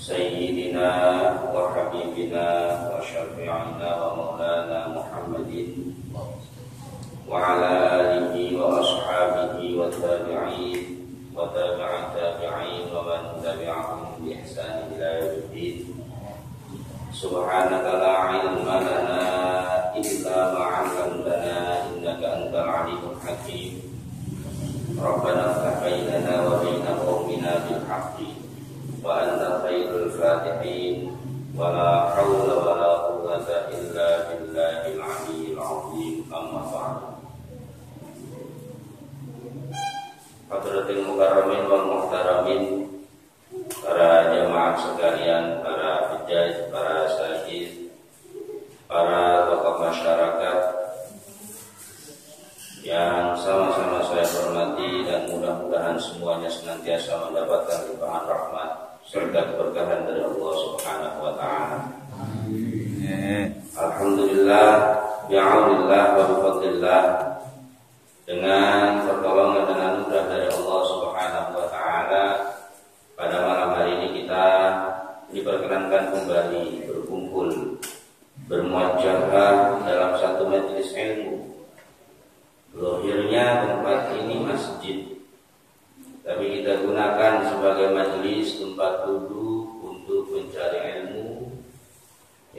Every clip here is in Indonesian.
سيدنا وحبيبنا وشفيعنا ومولانا محمد وعلى آله وأصحابه والتابعين وتابع التابعين ومن تبعهم بإحسان إلى يوم الدين. سبحانك لا علم لنا إلا ما علمتنا إنك أنت العليم الحكيم. ربنا افتح بيننا وبين قومنا بالحق وأنت خير الفاتحين ولا حول ولا قوة إلا بالله العلي العظيم. أما بعد. Hadratil mukarramin wal muhtaramin, para jemaah sekalian, para hujjaj, para syahid, para tokoh masyarakat yang sama-sama saya hormati, dan mudah-mudahan semuanya senantiasa mendapatkan limpahan rahmat serta keberkahan dari Allah Subhanahu wa taala. Alhamdulillah, bi'aunillah wa bifadlillah, dengan pertolongan dan anugerah dari Allah Subhanahu wa taala, pada malam hari ini kita diperkenankan kembali berkumpul bermuajahah dalam satu majelis ilmu. Lahirnya tempat ini masjid, tapi kita gunakan sebagai majelis tempat duduk untuk mencari ilmu,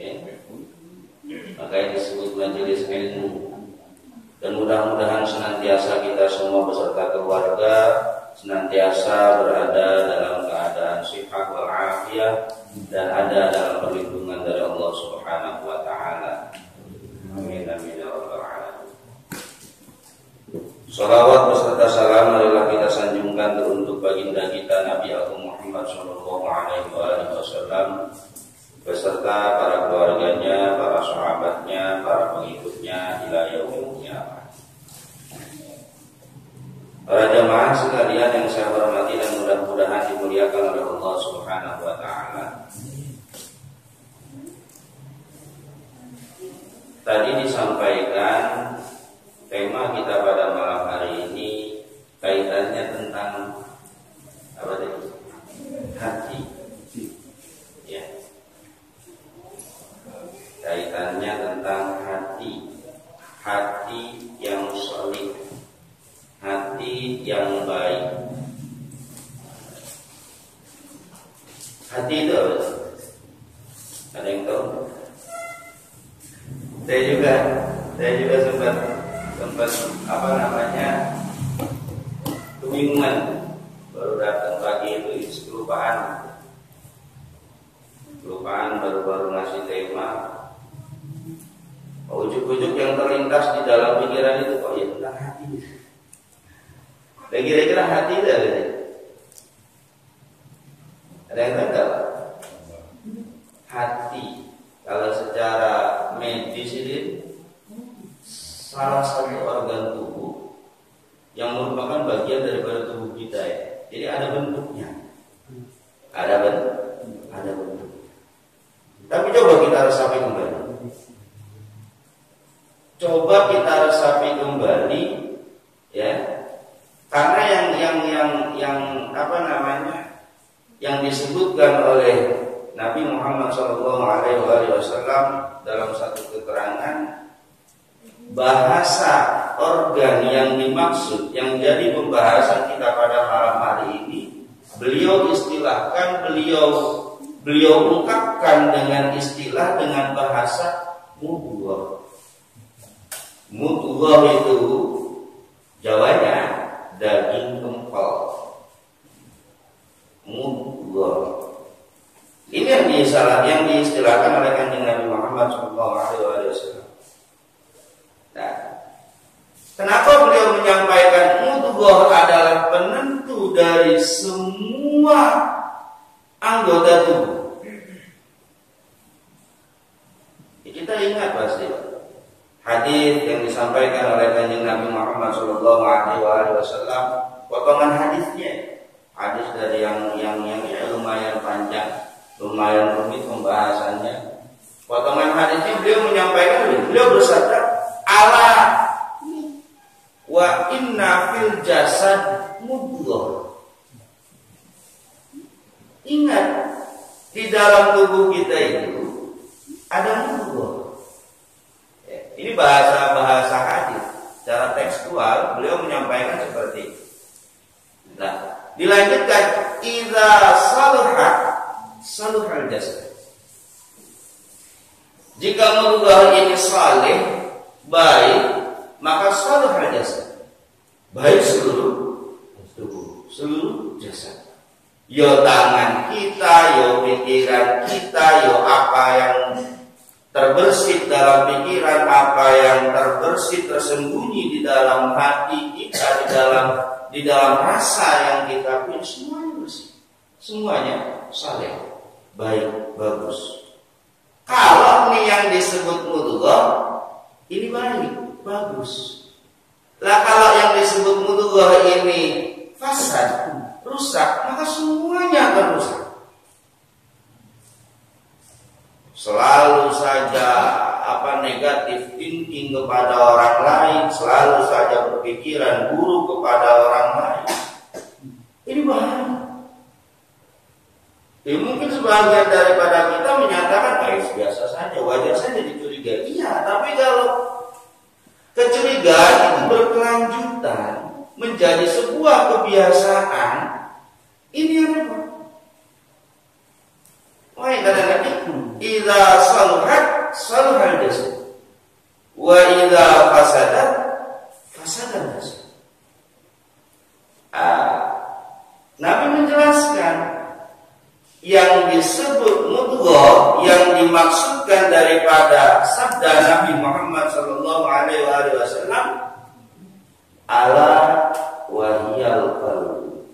ya. Makanya disebut majelis ilmu. Dan mudah-mudahan senantiasa kita semua beserta keluarga senantiasa berada dalam keadaan sihat wal afiyah dan ada dalam perlindungan dari Allah Subhanahu wa taala. Amin amin ya rabbal alamin. Shalawat beserta salam marilah kita sanjungkan untuk baginda kita Nabi Agung Muhammad sallallahu alaihi wasallam beserta para keluarganya, para sahabatnya, para pengikutnya ila yaumil qiyamah. Para jamaah sekalian yang saya hormati dan mudah-mudahan dimuliakan oleh Allah Subhanahu wa taala. Tadi disampaikan tema kita pada malam hari ini kaitannya tentang apa tadi? Hati. Ya. Kaitannya tentang hati. Hati yang solid, hati yang baik. Hati itu ada yang tahu? Saya juga sempat kebingungan. Baru datang pagi itu kelupaan baru ngasih tema. Ujuk-ujuk yang terlintas di dalam pikiran itu kok ya tentang hati. Dan kira-kira hati itu ada? Ada yang tahu? Hati kalau secara medis ini salah satu organ tubuh yang merupakan bagian daripada tubuh kita ya. Jadi ada bentuknya. Ada bentuk. Tapi coba kita resapi kembali. Ya. Karena yang disebutkan oleh Nabi Muhammad SAW dalam satu keterangan, bahasa organ yang dimaksud yang jadi pembahasan kita pada malam hari ini, beliau istilahkan, beliau ungkapkan dengan istilah, dengan bahasa mudghah. Mudghah itu Jawanya daging kempal. Mudghah. Ini yang diistilahkan oleh Kanjeng Nabi Muhammad SAW. Nah, kenapa beliau menyampaikan mudghah adalah penentu dari semua anggota tubuh? Kita ingat pasti hadis yang disampaikan oleh Kanjeng Nabi Muhammad SAW, potongan hadisnya, hadis dari yang lumayan panjang, lumayan rumit pembahasannya. Potongan hadisnya beliau menyampaikan, beliau bersabda, ala wa inna fil jasad mudghah. Ingat, di dalam tubuh kita itu ada mudghah. Ini bahasa hadis. Secara tekstual beliau menyampaikan seperti itu. Nah, dilanjutkan, idza saluha saluhal jasad. Jika mudghah ini saleh, baik, maka saluhal jasad. Baik seluruh tubuh, seluruh jasad. Yo tangan kita, yo pikiran kita, yo apa yang terbersit dalam pikiran, apa yang terbersit tersembunyi di dalam hati kita, di dalam rasa yang kita punya, semuanya bersih, semuanya saleh, baik, bagus. Kalau ini yang disebut mudghah, ini baik, bagus. Lah kalau yang disebut mudghah ini fasad, rusak, maka semuanya akan rusak. Selalu saja negatif thinking kepada orang lain, selalu saja berpikiran buruk kepada orang lain. Ini bahaya. Mungkin sebagian daripada kita menyatakan biasa saja, wajar saja dicurigai. Iya, tapi kalau kecurigaan itu berkelanjutan menjadi sebuah kebiasaan, ini yang repot. Wah, kadang-kadang idza saluhat saluhal jasad wa idza fasadat fasadal jasad. Nabi menjelaskan yang disebut mudghah yang dimaksudkan daripada sabda Nabi Muhammad sallallahu alaihi wasallam ala wahiyal qalb.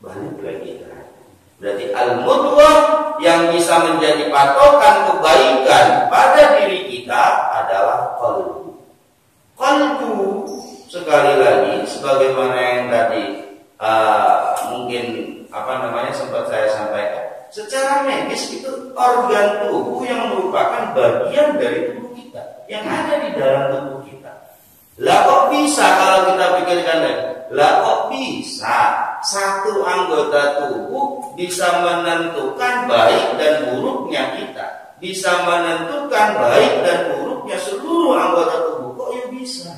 Balik lagi. Berarti al-mudghah yang bisa menjadi patokan kebaikan pada diri kita adalah qalbu. Qalbu, sekali lagi sebagaimana yang tadi mungkin sempat saya sampaikan, secara medis itu organ tubuh yang merupakan bagian dari tubuh kita, yang ada di dalam tubuh kita. Lah kok bisa kalau kita pikirkan lagi? Lah kok bisa satu anggota tubuh bisa menentukan baik dan buruknya kita, bisa menentukan baik dan buruknya seluruh anggota tubuh? Kok ya bisa?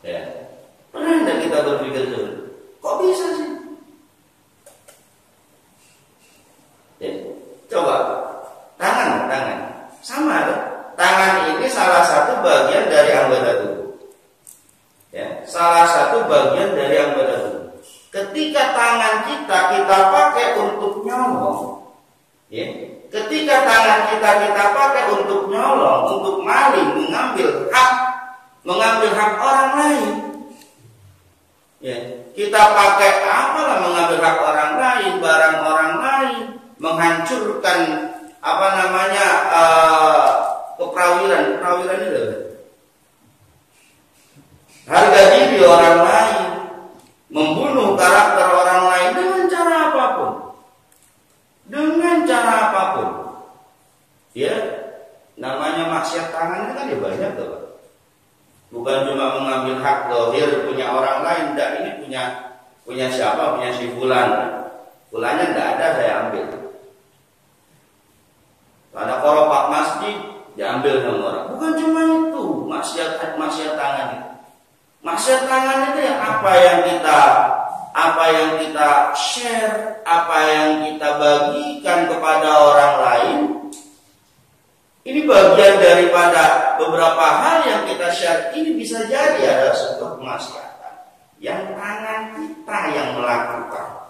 Ya, pernah tidak kita berpikir dulu? Kok bisa sih? Ya, coba tangan sama kan? Tangan ini salah satu bagian dari anggota tubuh. Ya, salah satu bagian dari anggota tubuh. Ketika tangan kita pakai untuk nyolong, ya, ketika tangan kita pakai untuk nyolong, untuk maling, mengambil hak orang lain, ya, kita pakai mengambil hak orang lain, barang orang lain, menghancurkan keperawiran itu, harga diri orang lain, membunuh karakter orang lain dengan cara apapun, ya, namanya maksiat tangan itu kan ya banyak tuh. Bukan cuma mengambil hak zahir punya orang lain, enggak, ini punya siapa, punya si fulan, fulannya enggak ada, saya ambil. Ada koropak masjid diambil sama orang. Bukan cuma itu, maksiat tangan itu. Maksiat tangan itu yang apa yang kita share, apa yang kita bagikan kepada orang lain. Ini bagian daripada beberapa hal yang kita share. Ini bisa jadi adalah sebuah kemaksiatan yang tangan kita yang melakukan.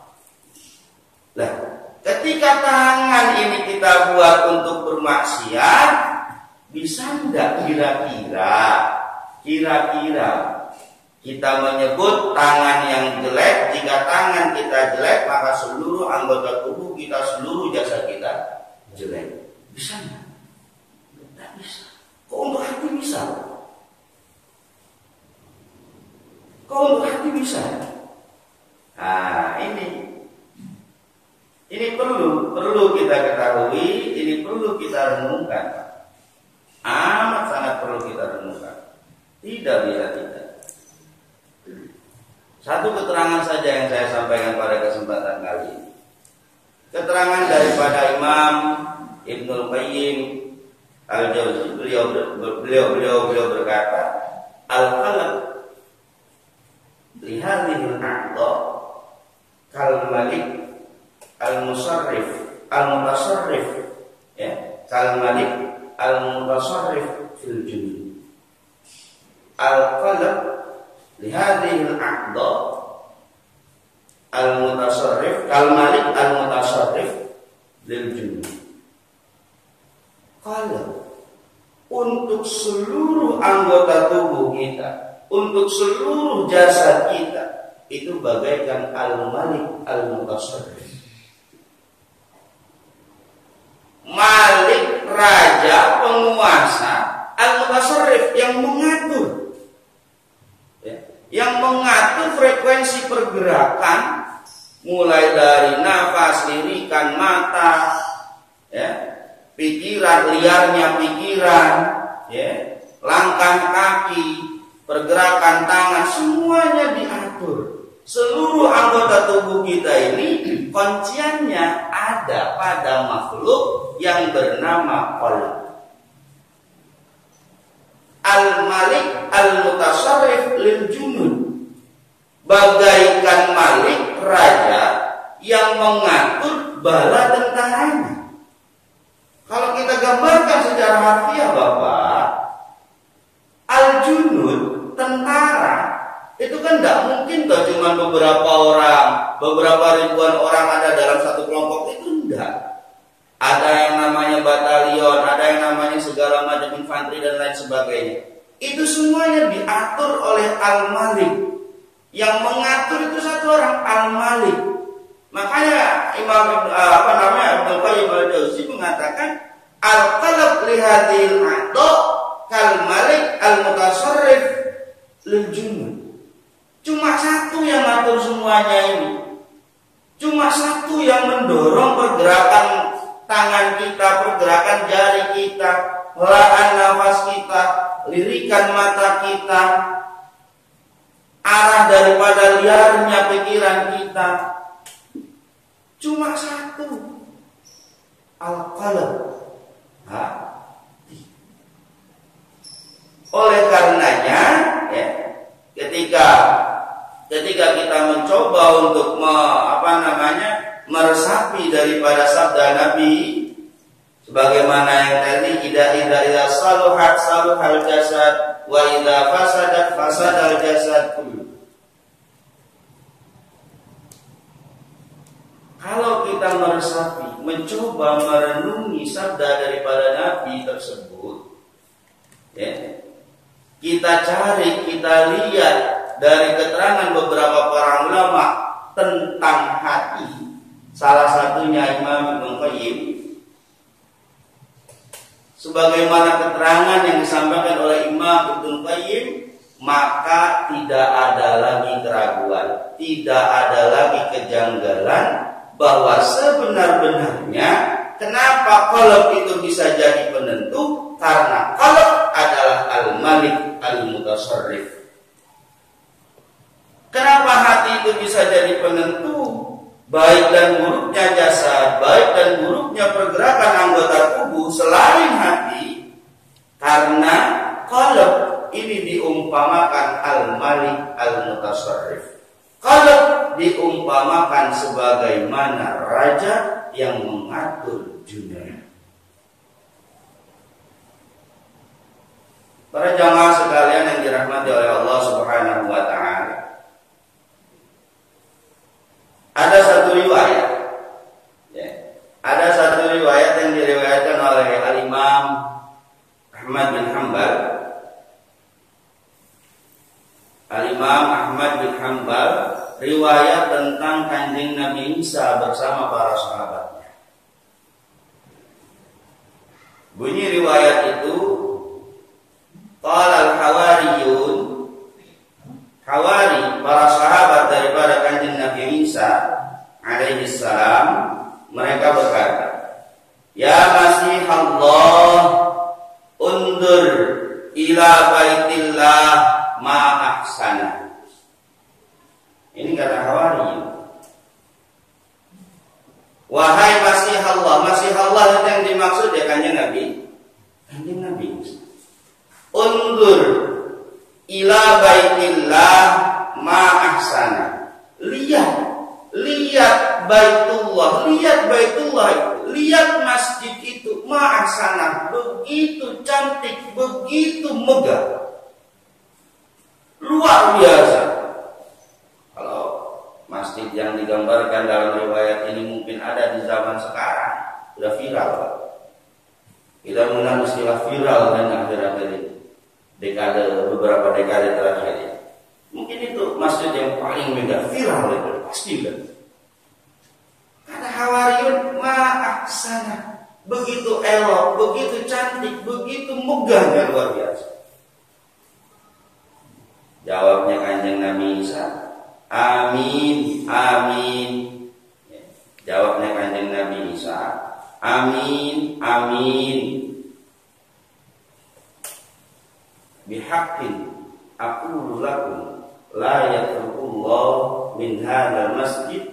Nah, ketika tangan ini kita buat untuk bermaksiat, bisa enggak kira-kira kita menyebut tangan yang jelek? Jika tangan kita jelek, maka seluruh anggota tubuh kita, seluruh jasad kita jelek. Bisa enggak? Tidak bisa. Kok untuk hati bisa? Nah, ini perlu kita ketahui, ini perlu kita renungkan. Amat sangat perlu kita renungkan. Tidak bisa tidak. Satu keterangan saja yang saya sampaikan pada kesempatan kali ini. daripada Imam Ibnul Qayyim Al-Jauzi, beliau berkata, al-qalb li hadhil a'dha kal malik al-musarrif al-mutasarrif, ya, kal malik al-mutasarrif fil jinn. Al-qalb li hadhil a'dha al-mutasarrif kal malik al-mutasarrif lil jinn. Kalau untuk seluruh anggota tubuh kita, untuk seluruh jasad kita, itu bagaikan al-malik al-mutasarrif. Malik, raja, penguasa, al-mutasarrif yang mengatur, ya, yang mengatur frekuensi pergerakan, mulai dari nafas, lirikan mata, ya, pikiran, liarnya pikiran, ya, langkah kaki, pergerakan tangan, semuanya diatur. Seluruh anggota tubuh kita ini kunciannya ada pada makhluk yang bernama qalb. Al-Malik al-Mutasarrif lil junud, bagaikan Malik, raja yang mengatur bala tentaranya. Kalau kita gambarkan secara harfiah, Bapak, al-junud, tentara, itu kan tidak mungkin tuh cuma beberapa orang, beberapa ribuan orang ada dalam satu kelompok, itu enggak. Ada yang namanya batalion, ada yang namanya segala macam infanteri dan lain sebagainya. Itu semuanya diatur oleh Al-Malik. Yang mengatur itu satu orang, Al-Malik. Makanya Ibnu Qayyim Al-Jauzi mengatakan al-qalb li hadhil a'dha kal malik al-mutasarrif lil junud. Cuma satu yang ngatur semuanya ini. Cuma satu yang mendorong pergerakan tangan kita, pergerakan jari kita, helaan nafas kita, lirikan mata kita, arah daripada liarnya pikiran kita. Cuma satu, al-qalb. Oleh karenanya, ya, ketika kita mencoba untuk meresapi daripada sabda Nabi, sebagaimana yang tadi, idza saluhat saluhal jasad wa idza fasadat fasadal jasad kullu. Kalau kita meresapi, mencoba merenungi sabda daripada Nabi tersebut, ya, kita cari, kita lihat dari keterangan beberapa para ulama tentang hati, salah satunya Imam Ibnul Qayyim, sebagaimana keterangan yang disampaikan oleh Imam Ibnul Qayyim, maka tidak ada lagi keraguan, tidak ada lagi kejanggalan, bahwa sebenar-benarnya kenapa qalb itu bisa jadi penentu, karena qalb adalah al-malik al-mutasarrif. Kenapa hati itu bisa jadi penentu baik dan buruknya jasad, baik dan buruknya pergerakan anggota tubuh selain hati? Karena qalb ini diumpamakan al-malik al-mutasarrif. Qalb diumpamakan sebagaimana raja yang mengatur dunia. Para jamaah sekalian yang dirahmati oleh Allah Subhanahu wa taala. Ada satu riwayat, ya, ada satu riwayat yang diriwayatkan oleh Al-Imam Ahmad bin Hanbal. Al-Imam Ahmad bin Hanbal, riwayat tentang Kanjeng Nabi Isa bersama para sahabatnya. Bunyi riwayat itu, qala al-hawariyun, hawari, para sahabat daripada Kanjeng Nabi Isa alaihi salam, mereka berkata, ya Masih Allah, undur ila baitillah ma ahsana. Ini kata hawari. Wahai Masih Allah, Allah itu yang dimaksud ya kanjeng Nabi. Kanjeng Nabi. Undur ila baitillah ma ahsana. Lihat Baitullah, lihat masjid itu ma ahsana, begitu cantik, begitu megah. Luar biasa. Kalau masjid yang digambarkan dalam riwayat ini mungkin ada di zaman sekarang, sudah viral, Pak. Kita mengenal istilah viral dan akhir-akhir ini, beberapa dekade terakhir ini. Mungkin itu masjid yang paling megah, viral itu pasti kan. Karena Hawariyun ma'ahsana, begitu elok, begitu cantik, begitu megahnya luar biasa. Jawabnya kanjeng Nabi Isa, amin, amin. Jawabnya kanjeng Nabi Isa, amin, amin. Bihaqqin aqulu lakum la yatrukullah min hadzal masjid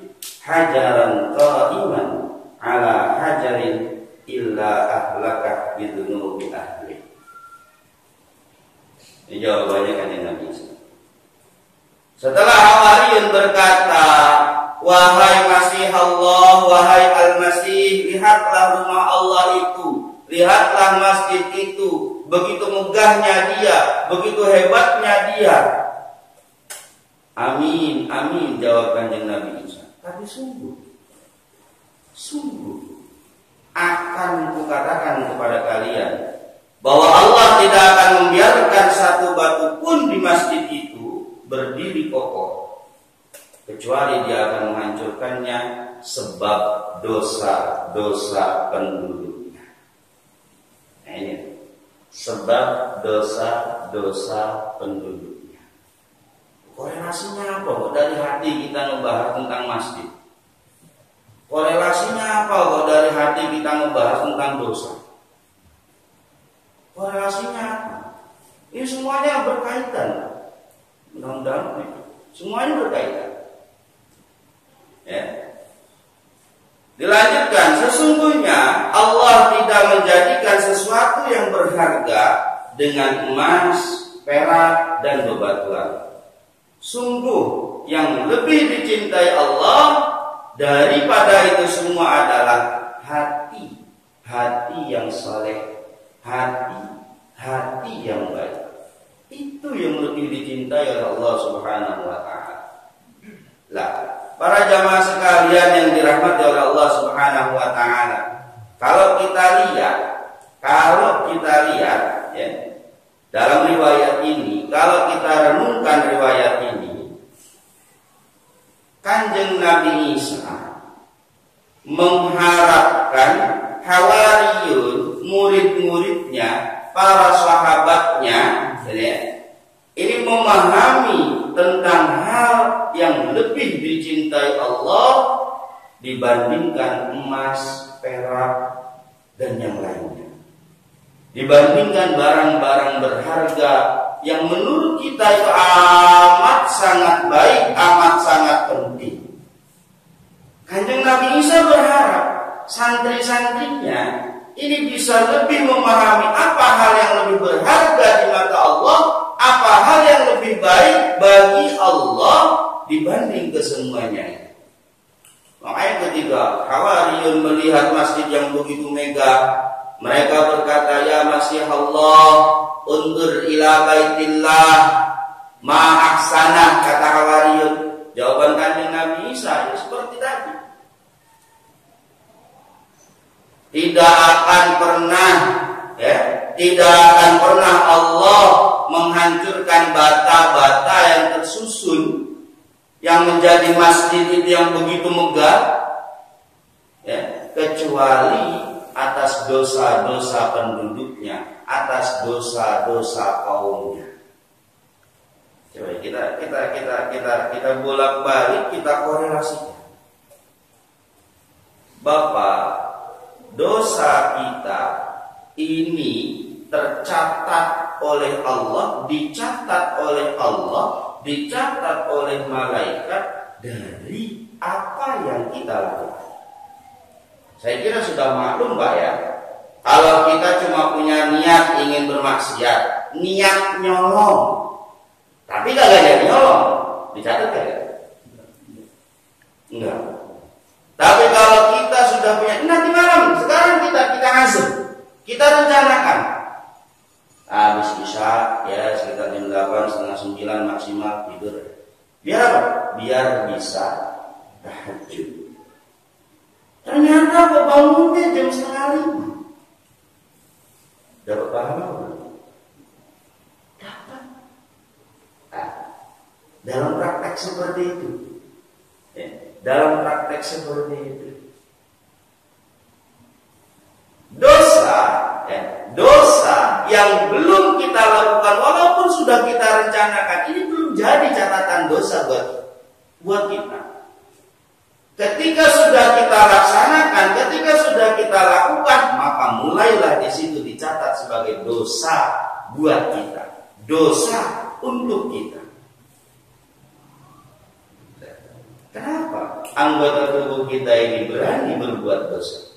hajaran qa'iman ala hajarin illa ahlakah bidunubi ahli. Ini jawabannya kanjeng Nabi Isa. Setelah Hawariyun berkata, wahai Masih Allah, wahai Al-Masih, lihatlah rumah Allah itu, lihatlah masjid itu, begitu megahnya dia, begitu hebatnya dia. Amin, amin, jawab kanjeng Nabi Isa. Tapi sungguh akan kukatakan kepada kalian bahwa Allah tidak akan membiarkan satu batu pun di masjid itu berdiri kokoh, kecuali dia akan menghancurkannya sebab dosa-dosa penduduknya. Nah ini sebab dosa-dosa penduduknya. Korelasinya apa kok dari hati kita membahas tentang masjid? Korelasinya apa kok dari hati kita membahas tentang dosa? Korelasinya apa? Ini semuanya berkaitan. Mudah-mudahan semuanya berkaitan. Ya. Dilanjutkan, sesungguhnya Allah tidak menjadikan sesuatu yang berharga dengan emas, perak, dan bebatuan. Sungguh yang lebih dicintai Allah daripada itu semua adalah hati yang saleh, hati yang baik. Itu yang lebih dicintai oleh Allah Subhanahu wa taala. Lah, para jamaah sekalian yang dirahmati oleh Allah Subhanahu wa taala, kalau kita lihat ya, dalam riwayat ini, kalau kita renungkan riwayat ini, kanjeng Nabi Isa mengharapkan Hawariyun, murid-muridnya, para sahabatnya, ya, ini memahami tentang hal yang lebih dicintai Allah dibandingkan emas, perak, dan yang lainnya. Dibandingkan barang-barang berharga yang menurut kita itu amat sangat baik, amat sangat penting. Kanjeng Nabi Isa berharap santri-santrinya ini bisa lebih memahami apa hal yang lebih berharga di mata Allah, apa hal yang lebih baik bagi Allah dibanding kesemuanya. Makanya ketika Hawariyun melihat masjid yang begitu megah, mereka berkata, ya Masih Allah, undur ila baitillah ma ahsana, kata Hawariyun. Jawaban kanjeng Nabi Isa ya seperti tadi. Tidak akan pernah Allah menghancurkan bata-bata yang tersusun yang menjadi masjid itu yang begitu megah, ya, kecuali atas dosa-dosa penduduknya, atas dosa-dosa kaumnya. Coba kita bolak-balik, kita korelasikan. Bapak, dosa kita ini tercatat oleh Allah, dicatat oleh Allah, dicatat oleh malaikat dari apa yang kita lakukan. Saya kira sudah maklum Pak ya. Kalau kita cuma punya niat ingin bermaksiat, niat nyolong, tapi kagak jadi nyolong, dicatat kagak? Enggak. Tapi kalau kita sudah punya, nanti malam, sekarang kita azam, kita rencanakan. Habis isya ya sekitar jam 8, setengah 9 maksimal tidur. Biar apa? Biar bisa tahajud. Ternyata kok bangunnya jam setengah 5. Dapat pahala belum? Dapat. Dalam praktek seperti itu, ya, dalam praktek seperti itu, dosa yang belum kita lakukan walaupun sudah kita rencanakan, ini belum jadi catatan dosa buat kita. Ketika sudah kita laksanakan, ketika sudah kita lakukan, maka mulailah di situ dicatat sebagai dosa buat kita, dosa untuk kita. Kenapa anggota tubuh kita ini berani berbuat dosa?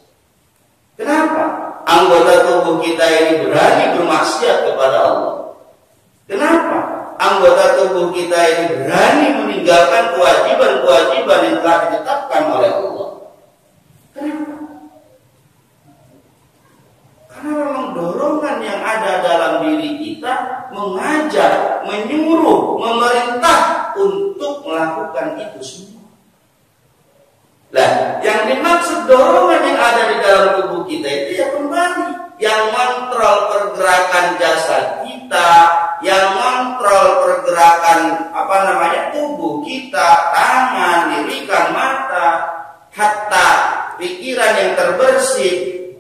Kenapa anggota tubuh kita ini berani bermaksiat kepada Allah? Kenapa anggota tubuh kita ini berani meninggalkan kewajiban-kewajiban yang telah ditetapkan oleh Allah? Kenapa? Karena memang dorongan yang ada dalam diri kita mengajak, menyuruh, memerintah untuk melakukan itu semua. Nah, yang dimaksud dorongan yang ada di dalam tubuh kita itu ya kembali yang mengontrol pergerakan jasad kita, yang mengontrol pergerakan tubuh kita, tangan, lirikan mata, hatta pikiran yang terbersih,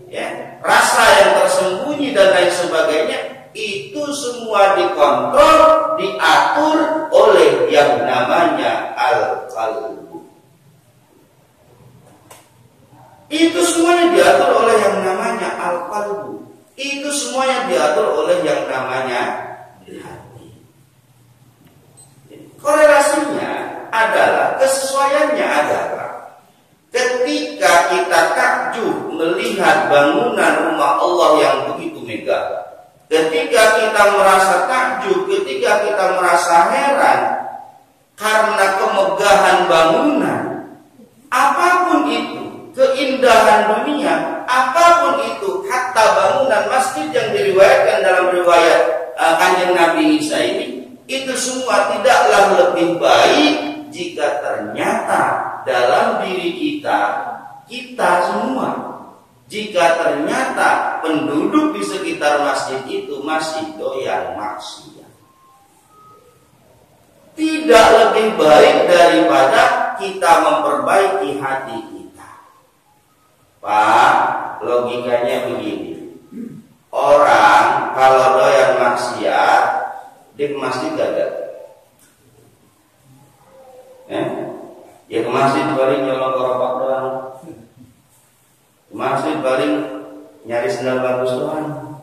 ya, rasa yang tersembunyi dan lain sebagainya, itu semua dikontrol, diatur oleh yang namanya al-qalbu. Itu semuanya diatur oleh yang namanya al-qalbu. Itu semuanya diatur oleh yang namanya hati. Korelasinya adalah, kesesuaiannya adalah ketika kita takjub melihat bangunan rumah Allah yang begitu megah, ketika kita merasa takjub, ketika kita merasa heran karena kemegahan bangunan, apapun itu, keindahan dunia, apapun itu, hatta bangunan masjid yang diriwayatkan dalam riwayat Kanjeng Nabi Isa ini, itu semua tidaklah lebih baik jika ternyata dalam diri kita semua, jika ternyata penduduk di sekitar masjid itu masih doyan maksiat. Tidak lebih baik daripada kita memperbaiki hati kita. Pak, logikanya begini. Orang kalau doyan maksiat, dia ke masjid gak? Ya ke masjid paling nyolong gerobak doang. Ke masjid paling nyari sendal bagus doang.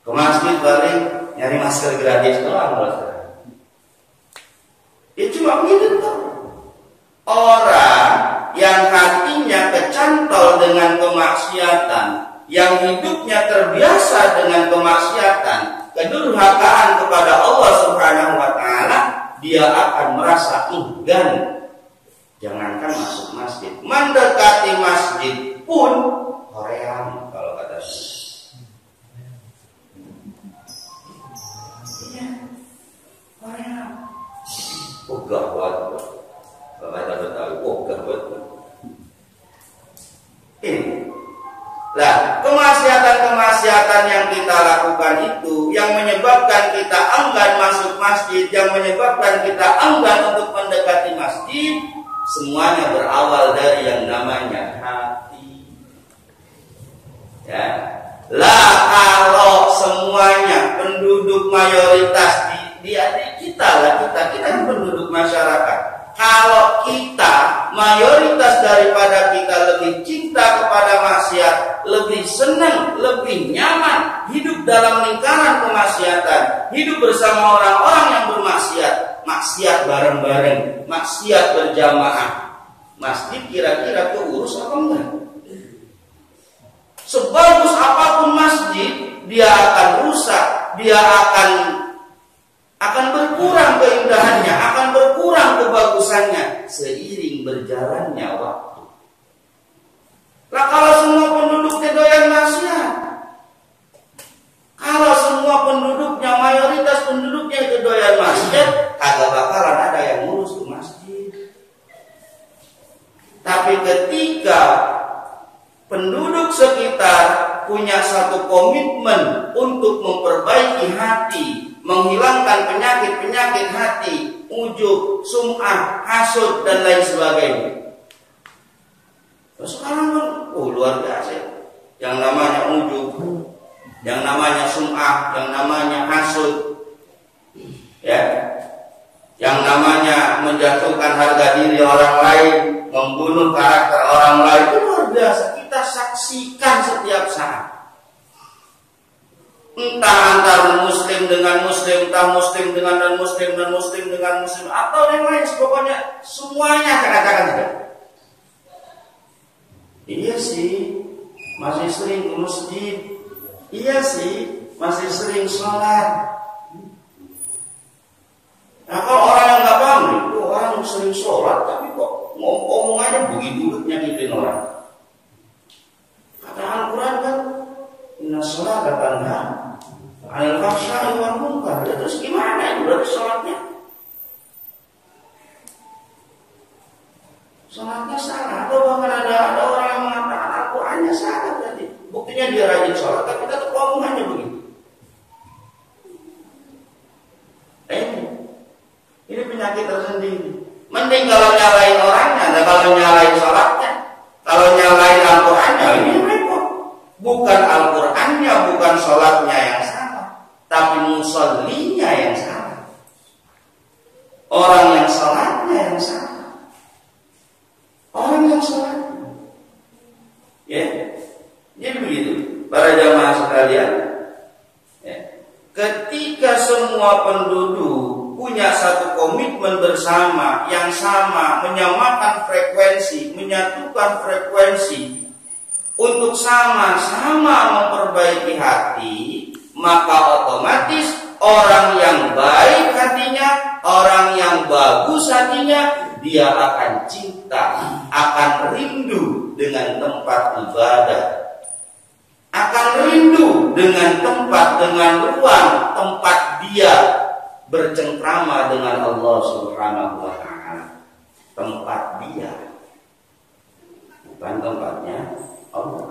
Ke masjid paling nyari masker gratis doang. Ya cuma begitu tuh. Orang yang hatinya kecantol dengan kemaksiatan, yang hidupnya terbiasa dengan kemaksiatan, kedurhakaan kepada Allah Subhanahu wa taala, dia akan merasa enggan. Jangankan masuk masjid, mendekati masjid pun hoream kalau kata iya, hoream. Ogah banget. Kata Betawi, ogah banget. Ini. Lah, kemaksiatan-kemaksiatan yang kita lakukan itu yang menyebabkan kita enggan masuk masjid, yang menyebabkan kita enggan untuk mendekati masjid, semuanya berawal dari yang namanya hati. Ya. Lah, kalau semuanya penduduk mayoritas di kita kan penduduk masyarakat. Kalau kita mayoritas daripada kita lebih cinta kepada maksiat, lebih senang, lebih nyaman hidup dalam lingkaran kemaksiatan, hidup bersama orang-orang yang bermaksiat, maksiat bareng-bareng, maksiat berjamaah, masjid kira-kira keurus apa enggak? Sebagus apapun masjid, dia akan rusak, dia akan berkurang keindahannya, akan berkurang kebagusannya seiring berjalannya waktu. Lah kalau semua penduduknya doyan maksiat, kalau semua penduduknya, mayoritas penduduknya itu doyan masjid, kagak bakalan ada yang ngurus ke masjid. Tapi ketika penduduk sekitar punya satu komitmen untuk memperbaiki hati, menghilangkan penyakit-penyakit hati, ujub, sum'ah, hasud, dan lain sebagainya. Sekarang kan, luar biasa. Yang namanya ujub, yang namanya sum'ah, yang namanya hasud, ya, yang namanya menjatuhkan harga diri orang lain, membunuh karakter orang lain, itu luar biasa. Kita saksikan setiap saat. Entah antar muslim dengan muslim, entah muslim dengan non muslim dan muslim dengan muslim, atau yang lain, pokoknya semuanya katakan saja. Iya sih, masih sering ke masjid. Iya sih, masih sering sholat. Nah kalau orang yang nggak paham, itu orang sering sholat tapi kok omongannya begitu nyakitin orang. Kata Al-Quran kan, inna sholata tanha 'anil fahsya'i wal munkar. Ya, terus gimana itu berarti sholatnya? Sholatnya salah, atau bahkan ada orang yang mengatakan Al-Qurannya salah berarti. Buktinya dia rajin sholat tapi tetap omongannya begitu. Ini penyakit tersendiri. Mending kalau nyalain orangnya, dan kalau nyalain sholatnya, kalau nyalain Al-Qurannya, ini repot. Bukan Al-Qurannya, bukan sholatnya yang salah, tapi musollinya yang salah. Orang yang sholatnya yang salah. Orang yang sholatnya. Ya, jadi begitu. Para jamaah sekalian, ya. Ketika semua penduduk punya satu komitmen bersama yang sama, menyamakan frekuensi, menyatukan frekuensi untuk sama-sama memperbaiki hati, maka otomatis orang yang baik hatinya, orang yang bagus hatinya, dia akan cinta, akan rindu dengan tempat ibadah, akan rindu dengan tempat, dengan ruang tempat dia bercengkrama dengan Allah Subhanahu wa ta'ala. Tempat dia, bukan tempatnya Allah.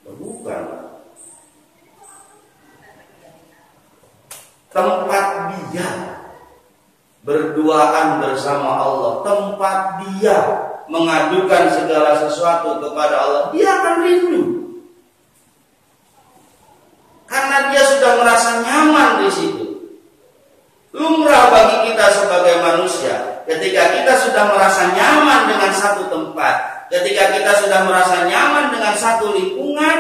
Bukan. Tempat dia berduaan bersama Allah, tempat dia mengadukan segala sesuatu kepada Allah, dia akan rindu. Karena dia sudah merasa nyaman di situ. Lumrah bagi kita sebagai manusia, ketika kita sudah merasa nyaman dengan satu tempat, ketika kita sudah merasa nyaman dengan satu lingkungan,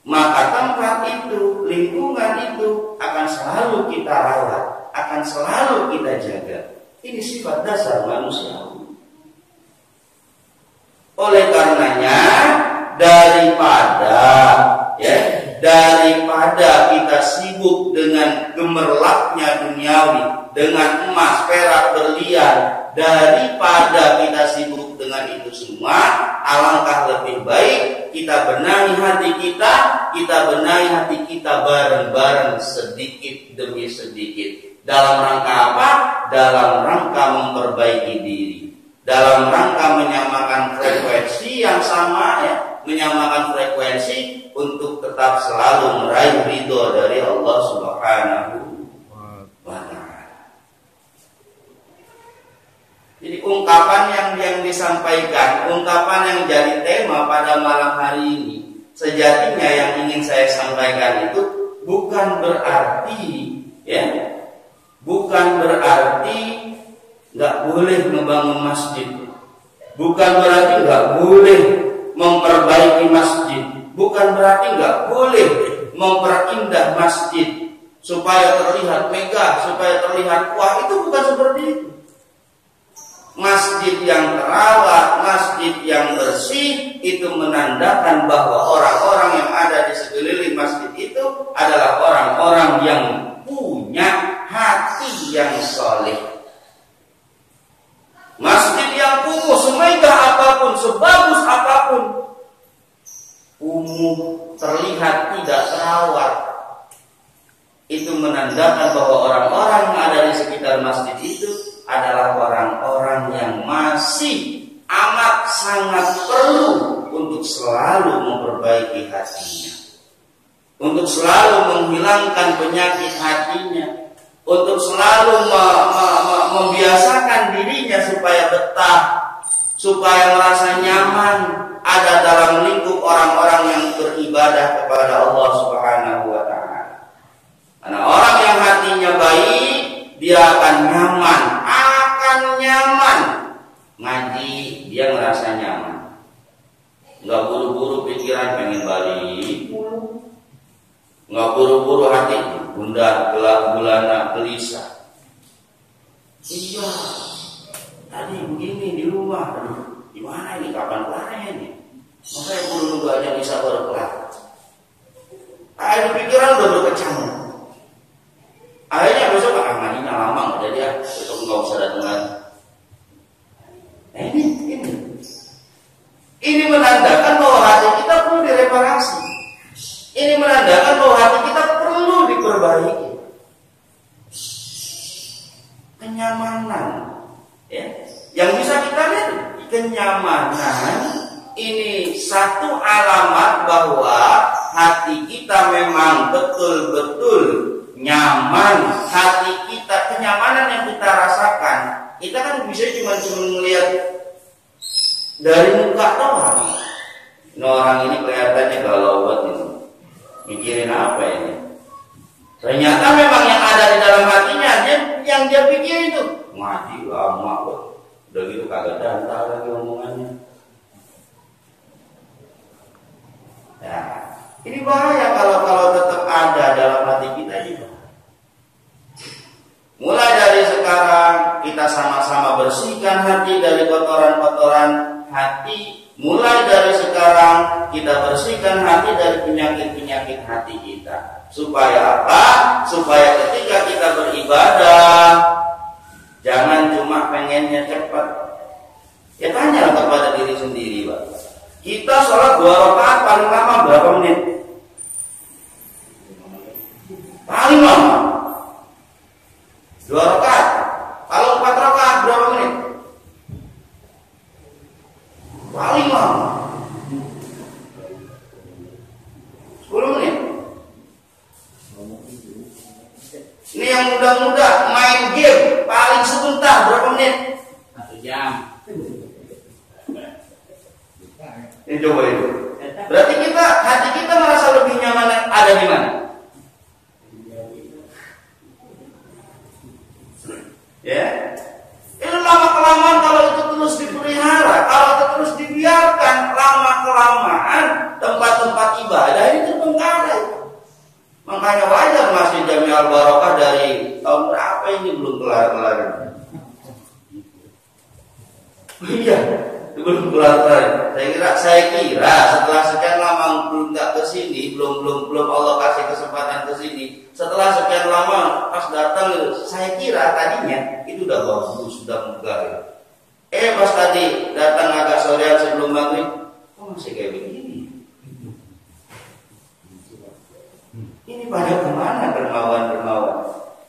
maka tempat itu, lingkungan itu akan selalu kita rawat, akan selalu kita jaga. Ini sifat dasar manusia. Oleh karenanya, daripada kita sibuk dengan gemerlapnya duniawi, dengan emas, perak, berlian, daripada kita sibuk dengan itu semua, alangkah lebih baik kita benahi hati kita bareng-bareng, sedikit demi sedikit. Dalam rangka apa? Dalam rangka memperbaiki diri, dalam rangka menyamakan frekuensi yang sama, ya, menyamakan frekuensi untuk tetap selalu meraih ridho dari Allah Subhanahu wa ta'ala. Jadi ungkapan yang disampaikan, ungkapan yang jadi tema pada malam hari ini, sejatinya yang ingin saya sampaikan itu bukan berarti, ya, bukan berarti nggak boleh membangun masjid, bukan berarti nggak boleh memperbaiki masjid, bukan berarti nggak boleh memperindah masjid supaya terlihat megah, supaya terlihat wah, itu bukan seperti itu. Masjid yang terawat, masjid yang bersih, itu menandakan bahwa orang-orang yang ada di sekeliling masjid itu adalah orang-orang yang punya hati yang soleh. Masjid yang kumuh, semegah apapun, sebagus apapun, kumuh, terlihat tidak terawat, itu menandakan bahwa orang-orang yang ada di sekitar masjid itu adalah orang-orang yang masih amat sangat perlu untuk selalu memperbaiki hatinya, untuk selalu menghilangkan penyakit hatinya, untuk selalu membiasakan dirinya supaya betah, supaya merasa nyaman ada dalam lingkup orang-orang yang beribadah kepada Allah Subhanahu wa Ta'ala. Karena orang yang hatinya baik, dia akan nyaman, ngaji, dia merasa nyaman, nggak buru-buru pikiran pengen balik, nggak buru-buru hati gundah, gelap gulana, gelisah. Iya, tadi begini di rumah, aduh, gimana ini, kapan kelarnya ini? Masa yang perlu nunggu aja bisa baru kelar. Akhirnya pikiran udah berkecamuk. Akhirnya besok ngajinya lama nggak jadi ya, besok nggak usah datang lagi. Ini menandakan bahwa hati kita perlu direparasi. Ini menandakan bahwa hati kita perlu diperbaiki. Kenyamanan, ya, yang bisa kita lihat, kenyamanan ini satu alamat bahwa hati kita memang betul-betul nyaman. Hati kita, kenyamanan yang kita rasakan, kita kan bisa cuma melihat dari muka doang. Ini orang ini kelihatannya galau banget ini, mikirin apa ini? Ternyata memang yang ada di dalam hatinya, yang dia pikirin itu ngaji lama kok, udah gitu kagak danta lagi omongannya. Ya, ini bahaya kalau tetap ada dalam hati kita juga. Mulai dari sekarang kita sama-sama bersihkan hati dari kotoran-kotoran hati. Mulai dari sekarang kita bersihkan hati dari penyakit-penyakit hati kita. Supaya apa? Supaya ketika kita beribadah, jangan cuma pengennya cepat. Ya tanya kepada diri sendiri, Pak. Kita sholat 2 rakaat paling lama berapa menit? Paling lama 2 rakaat. Kalau 4 rakaat berapa menit? Paling lama 10 menit. Ini yang muda-muda main game paling sebentar berapa menit? 1 jam. Ini coba itu. Berarti hati kita merasa lebih nyaman ada di mana? Ya. Itu lama-kelamaan kalau itu terus dipelihara, kalau itu terus dibiarkan, lama-kelamaan tempat-tempat ibadah ini terbengkalai. Makanya wajar Masjid Jami Al Barokah dari tahun berapa ini belum kelar-kelar. Iya, belum kelar-kelar. Saya kira setelah sekian lama belum nggak kesini, belum Allah kasih kesempatan kesini. Setelah sekian lama pas datang, saya kira tadinya itu udah bagus, sudah megah. Pas tadi datang agak sorean sebelum maghrib, kok masih kayak begini? Ini pada kemana dermawan-dermawan?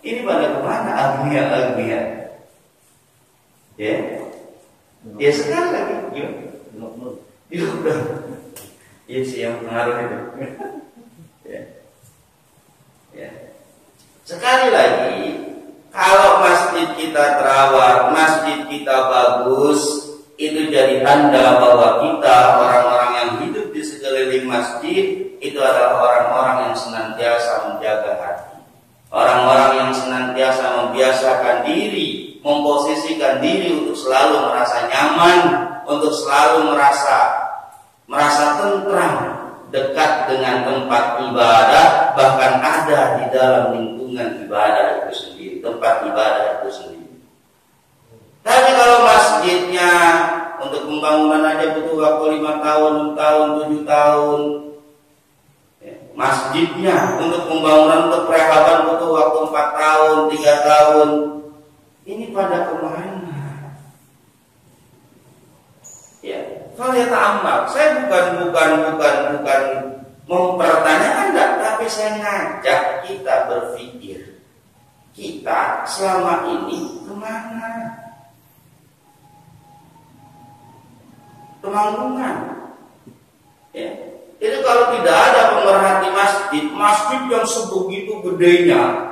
Ini pada kemana agnia-agnia? Ya sekali lagi, iya sih yang pengaruh itu. Ya. Sekali lagi, kalau masjid kita terawat, masjid kita bagus, itu jadi tanda bahwa kita orang-orang yang hidup di sekeliling masjid itu adalah orang-orang yang senantiasa menjaga hati, orang-orang yang senantiasa membiasakan diri, memposisikan diri untuk selalu merasa nyaman, untuk selalu merasa tentram, dekat dengan tempat ibadah, bahkan ada di dalam lingkungan ibadah itu sendiri, tempat ibadah itu sendiri. Tapi kalau masjidnya Untuk pembangunan aja butuh waktu 5 tahun, 6 tahun, 7 tahun. Masjidnya untuk pembangunan, untuk rehaban butuh waktu 4 tahun, 3 tahun. Ini pada kemana? Ya, kalau ya ta'amal, saya bukan mempertanyakan enggak, tapi saya ngajak kita berpikir. Kita selama ini kemana? Pembangunan. Ya. Jadi kalau tidak ada pemerhati masjid, masjid yang sebegitu gedenya,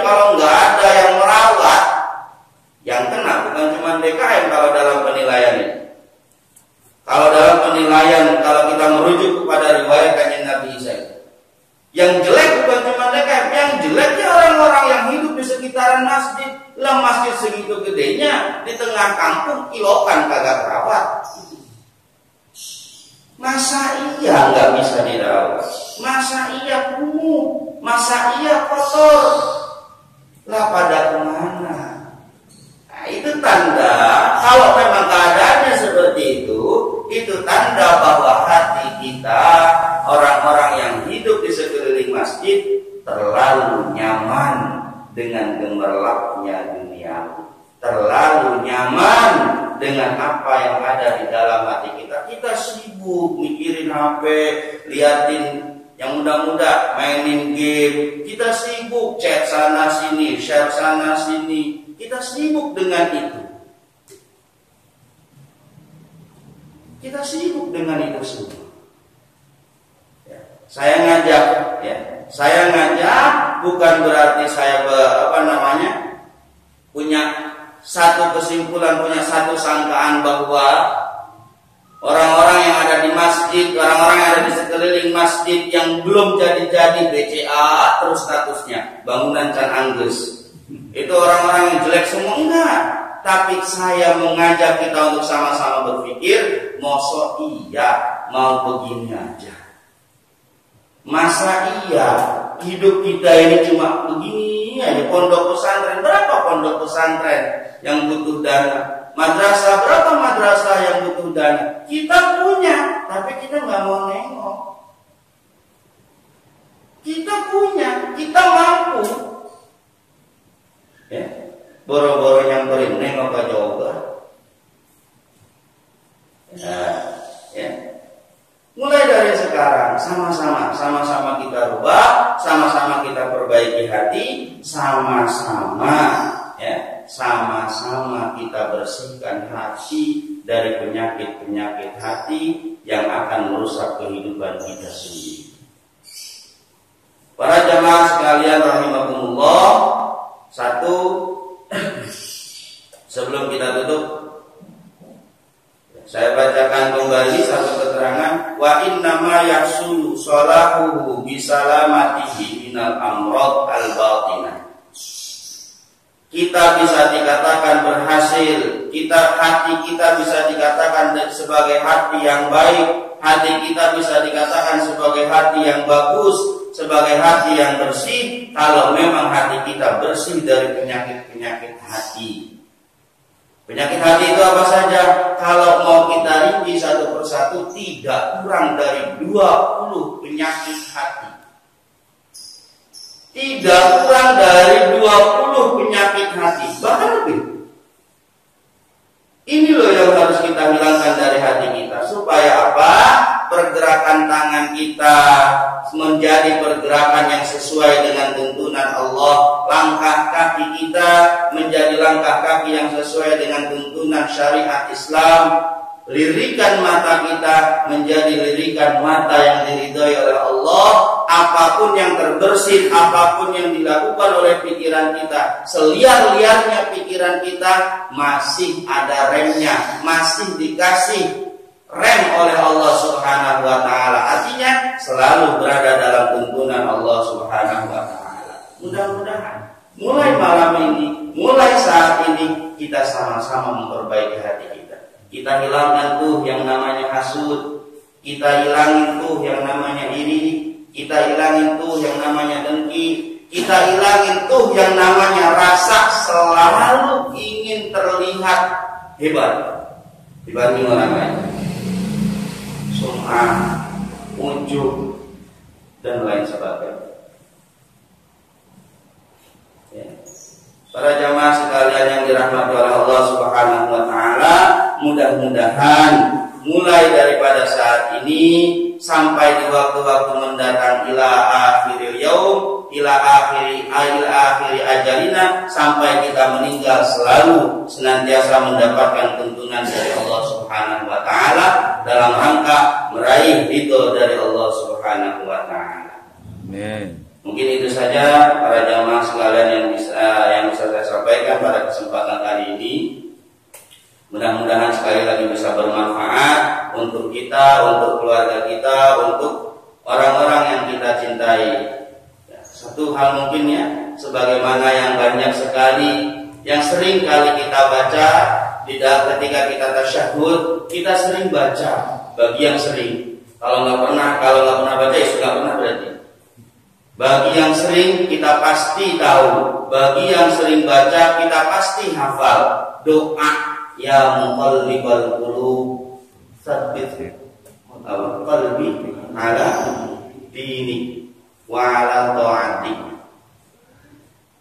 kalau nggak ada yang merawat, yang kena bukan cuma DKM kalau dalam penilaian ini. Kalau dalam penilaian, kalau kita merujuk kepada riwayat Kanjeng Nabi Isa, yang jelek bukan cuma DKM, yang jeleknya orang-orang yang hidup di sekitaran masjid. Lah masjid segitu gedenya, di tengah kampung kilokan kagak terawat. Masa iya nggak bisa dirawat? Masa iya kumuh? Masa iya kotor? Lah pada kemana? Nah, itu tanda kalau memang keadaannya seperti itu tanda bahwa hati kita, orang-orang yang hidup di sekeliling masjid, terlalu nyaman dengan gemerlapnya dunia, terlalu nyaman dengan apa yang ada di dalam hati kita. Kita sibuk mikirin HP, liatin yang muda-muda, mainin game. Kita sibuk chat sana sini, share sana sini. Kita sibuk dengan itu. Kita sibuk dengan itu semua. Ya. Saya ngajak bukan berarti saya punya satu kesimpulan, punya satu sangkaan bahwa orang-orang yang ada di masjid, orang-orang yang ada di sekeliling masjid yang belum jadi-jadi BCA terus statusnya bangunan Can Angges, itu orang-orang yang jelek semua, enggak. Tapi saya mengajak kita untuk sama-sama berpikir, masa iya mau begini aja? Masa iya hidup kita ini cuma begini aja? Pondok pesantren, berapa pondok pesantren yang butuh dana? Madrasah, berapa madrasah yang butuh dana? Kita punya, tapi kita nggak mau nengok. Kita punya, kita mampu. Ya, boro-boro nyamperin nengok aja juga. Ya. Mulai dari sekarang sama-sama kita rubah, sama-sama kita perbaiki hati, sama-sama kita bersihkan hati dari penyakit-penyakit hati yang akan merusak kehidupan kita sendiri. Para jamaah sekalian rahimakumullah, satu, sebelum kita tutup, saya bacakan kembali satu keterangan. Wa innama yahsulu salahuhu bisalamatihi minal amrad al-batinah. Kita bisa dikatakan berhasil, hati kita bisa dikatakan sebagai hati yang baik, hati kita bisa dikatakan sebagai hati yang bagus, sebagai hati yang bersih, kalau memang hati kita bersih dari penyakit-penyakit hati. Penyakit hati itu apa saja? Kalau mau kita rinci satu persatu, tidak kurang dari 20 penyakit hati. Tidak kurang dari 20 penyakit hati, bahkan lebih. Ini loh yang harus kita hilangkan dari hati kita. Supaya apa? Pergerakan tangan kita menjadi pergerakan yang sesuai dengan tuntunan Allah. Langkah kaki kita menjadi langkah kaki yang sesuai dengan tuntunan syariat Islam. Lirikan mata kita menjadi lirikan mata yang diridhoi oleh Allah. Apapun yang terbersit, apapun yang dilakukan oleh pikiran kita, seliar-liarnya pikiran kita, masih ada remnya, masih dikasih rem oleh Allah Subhanahu wa ta'ala. Artinya selalu berada dalam tuntunan Allah Subhanahu wa ta'ala. Mudah-mudahan mulai malam ini, mulai saat ini, kita sama-sama memperbaiki hati kita. Kita hilangkan tuh yang namanya hasud, kita hilangin tuh yang namanya iri, kita hilangin tuh yang namanya dengki, kita hilangin tuh yang namanya rasa selalu ingin terlihat hebat dibanding orang lain, sum'ah, ujub, dan lain sebagainya. Ya. Para jamaah sekalian yang dirahmati oleh Allah Subhanahu wa taala, mudah-mudahan mulai daripada saat ini sampai di waktu-waktu mendatang ila akhiril yaum, ila akhiri ajalina, sampai kita meninggal selalu senantiasa mendapatkan tuntunan dari Allah Subhanahu wa taala dalam rangka meraih ridho dari Allah Subhanahu wa taala. Amin. Mungkin itu saja para jamaah sekalian yang bisa saya sampaikan pada kesempatan kali ini. Mudah-mudahan sekali lagi bisa bermanfaat untuk kita, untuk keluarga kita, untuk orang-orang yang kita cintai. Satu hal mungkin ya, sebagaimana yang banyak sekali yang sering kali kita baca ketika kita tasyahud, kita sering baca. Bagi yang sering, kalau nggak pernah baca ya sudah pernah berarti. Bagi yang sering kita pasti tahu, bagi yang sering baca kita pasti hafal doa ya muqallibal qulub tsabbit qalbi ala dini wa ala ta'ati.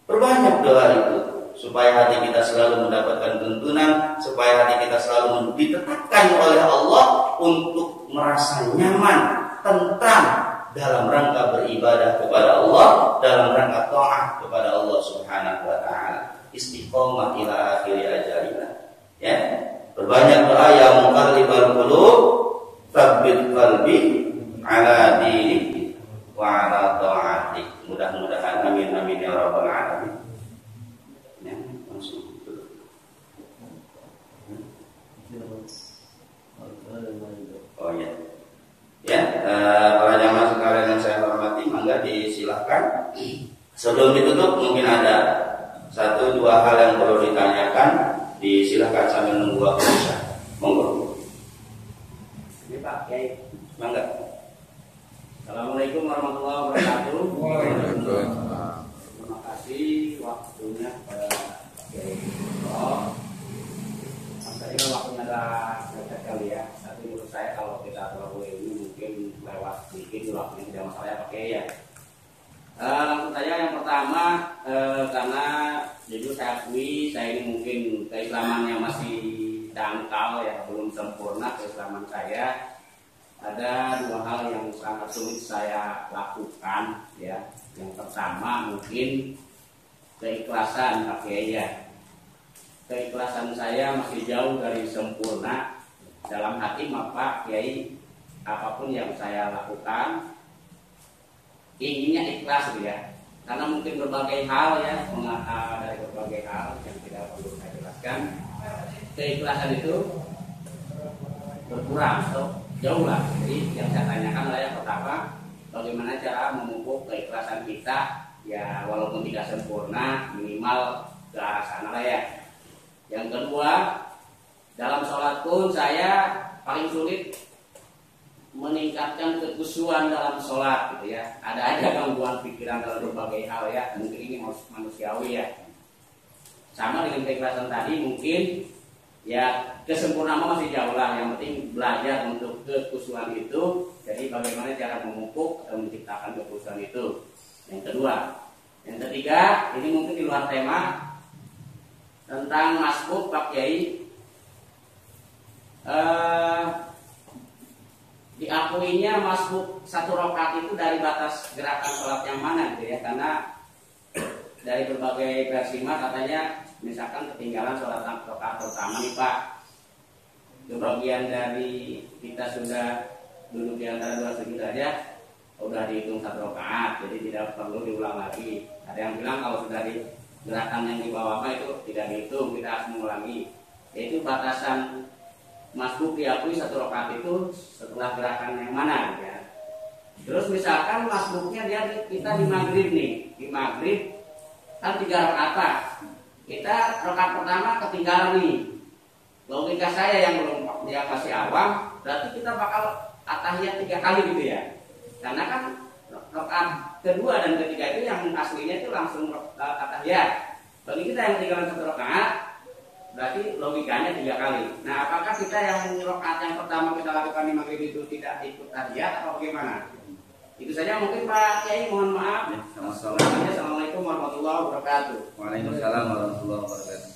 Perbanyak doa itu supaya hati kita selalu mendapatkan tuntunan, supaya hati kita selalu ditetapkan oleh Allah untuk merasa nyaman, tentram dalam rangka beribadah kepada Allah, dalam rangka taat kepada Allah Subhanahu wa taala. Istiqomah ila akhiri ajalina. Ya, berbanyak doa ya muqallibal qulub, tsabbit qalbi ala dinik wa ala ta'atik. Mudah-mudahan amin amin ya rabbal alamin. Ya, langsung. Oh ya. Ya, para jamaah sekalian yang saya hormati, mangga disilahkan. Sebelum ditutup mungkin ada 1-2 hal yang perlu ditanyakan. Disilahkan sambil menunggu waktu isya. Monggo. Ini Pak Kiai. Mangga. Assalamualaikum warahmatullahi wabarakatuh. Waalaikumsalam. Terima kasih waktunya Pak Kiai. Maksudnya waktunya agak dekat kali ya. Tapi menurut saya kalau kita terlalu ini mungkin lewat sedikit waktunya tidak masalah ya Pak Kiai ya. Langsung saja yang pertama, karena jujur saya akui saya ini mungkin keislamannya masih dangkal ya, belum sempurna keislaman saya. Ada 2 hal yang sangat sulit saya lakukan ya. Yang pertama mungkin keikhlasan Pak Kiai ya. Keikhlasan saya masih jauh dari sempurna. Dalam hati Pak Kiai, apapun yang saya lakukan inginnya ikhlas gitu ya, karena mungkin berbagai hal ya, dari berbagai hal yang tidak perlu saya jelaskan, keikhlasan itu berkurang atau jauh lah. Jadi yang saya tanyakan adalah yang pertama, bagaimana cara memupuk keikhlasan kita ya, walaupun tidak sempurna, minimal ke arah sana lah ya. Yang kedua, dalam sholat pun saya paling sulit meningkatkan kekhusyuan dalam sholat gitu ya. Ada aja gangguan pikiran dalam berbagai hal ya, mungkin ini manusiawi ya. Sama dengan keikhlasan tadi, mungkin ya kesempurnaan masih jauh lah. Yang penting belajar untuk kekhusyuan itu. Jadi bagaimana cara memupuk atau menciptakan kekhusyuan itu. Yang kedua. Yang ketiga, ini mungkin di luar tema, tentang masbuk Pak Kiai. Diakuinya masbuk 1 rakaat itu dari batas gerakan sholat yang mana gitu ya, karena dari berbagai versi katanya misalkan ketinggalan sholat rakaat pertama nih Pak, kebagian dari kita sudah duduk di antara 2 sujud aja udah dihitung 1 rakaat, jadi tidak perlu diulang lagi. Ada yang bilang kalau sudah di gerakan yang di bawah itu tidak dihitung, kita harus mengulangi. Yaitu batasan masbuk diakui 1 rakaat itu setelah gerakan yang mana ya. Terus misalkan masbuknya kita di maghrib nih, di maghrib kan 3 rakaat, kita rakaat pertama ketinggalan nih. Logika saya yang belum dia masih awam, berarti kita bakal atahiyat 3 kali gitu ya. Karena kan rakaat kedua dan ketiga itu yang aslinya itu langsung at-tahiyat. Bagi kita yang ketinggalan 1 rakaat, berarti logikanya 3 kali. Nah, apakah kita yang rakaat yang pertama kita lakukan di maghrib itu tidak ikut tahiyat atau bagaimana? Itu saja mungkin Pak Kiai, mohon maaf. Assalamualaikum warahmatullahi wabarakatuh. Waalaikumsalam warahmatullahi wabarakatuh.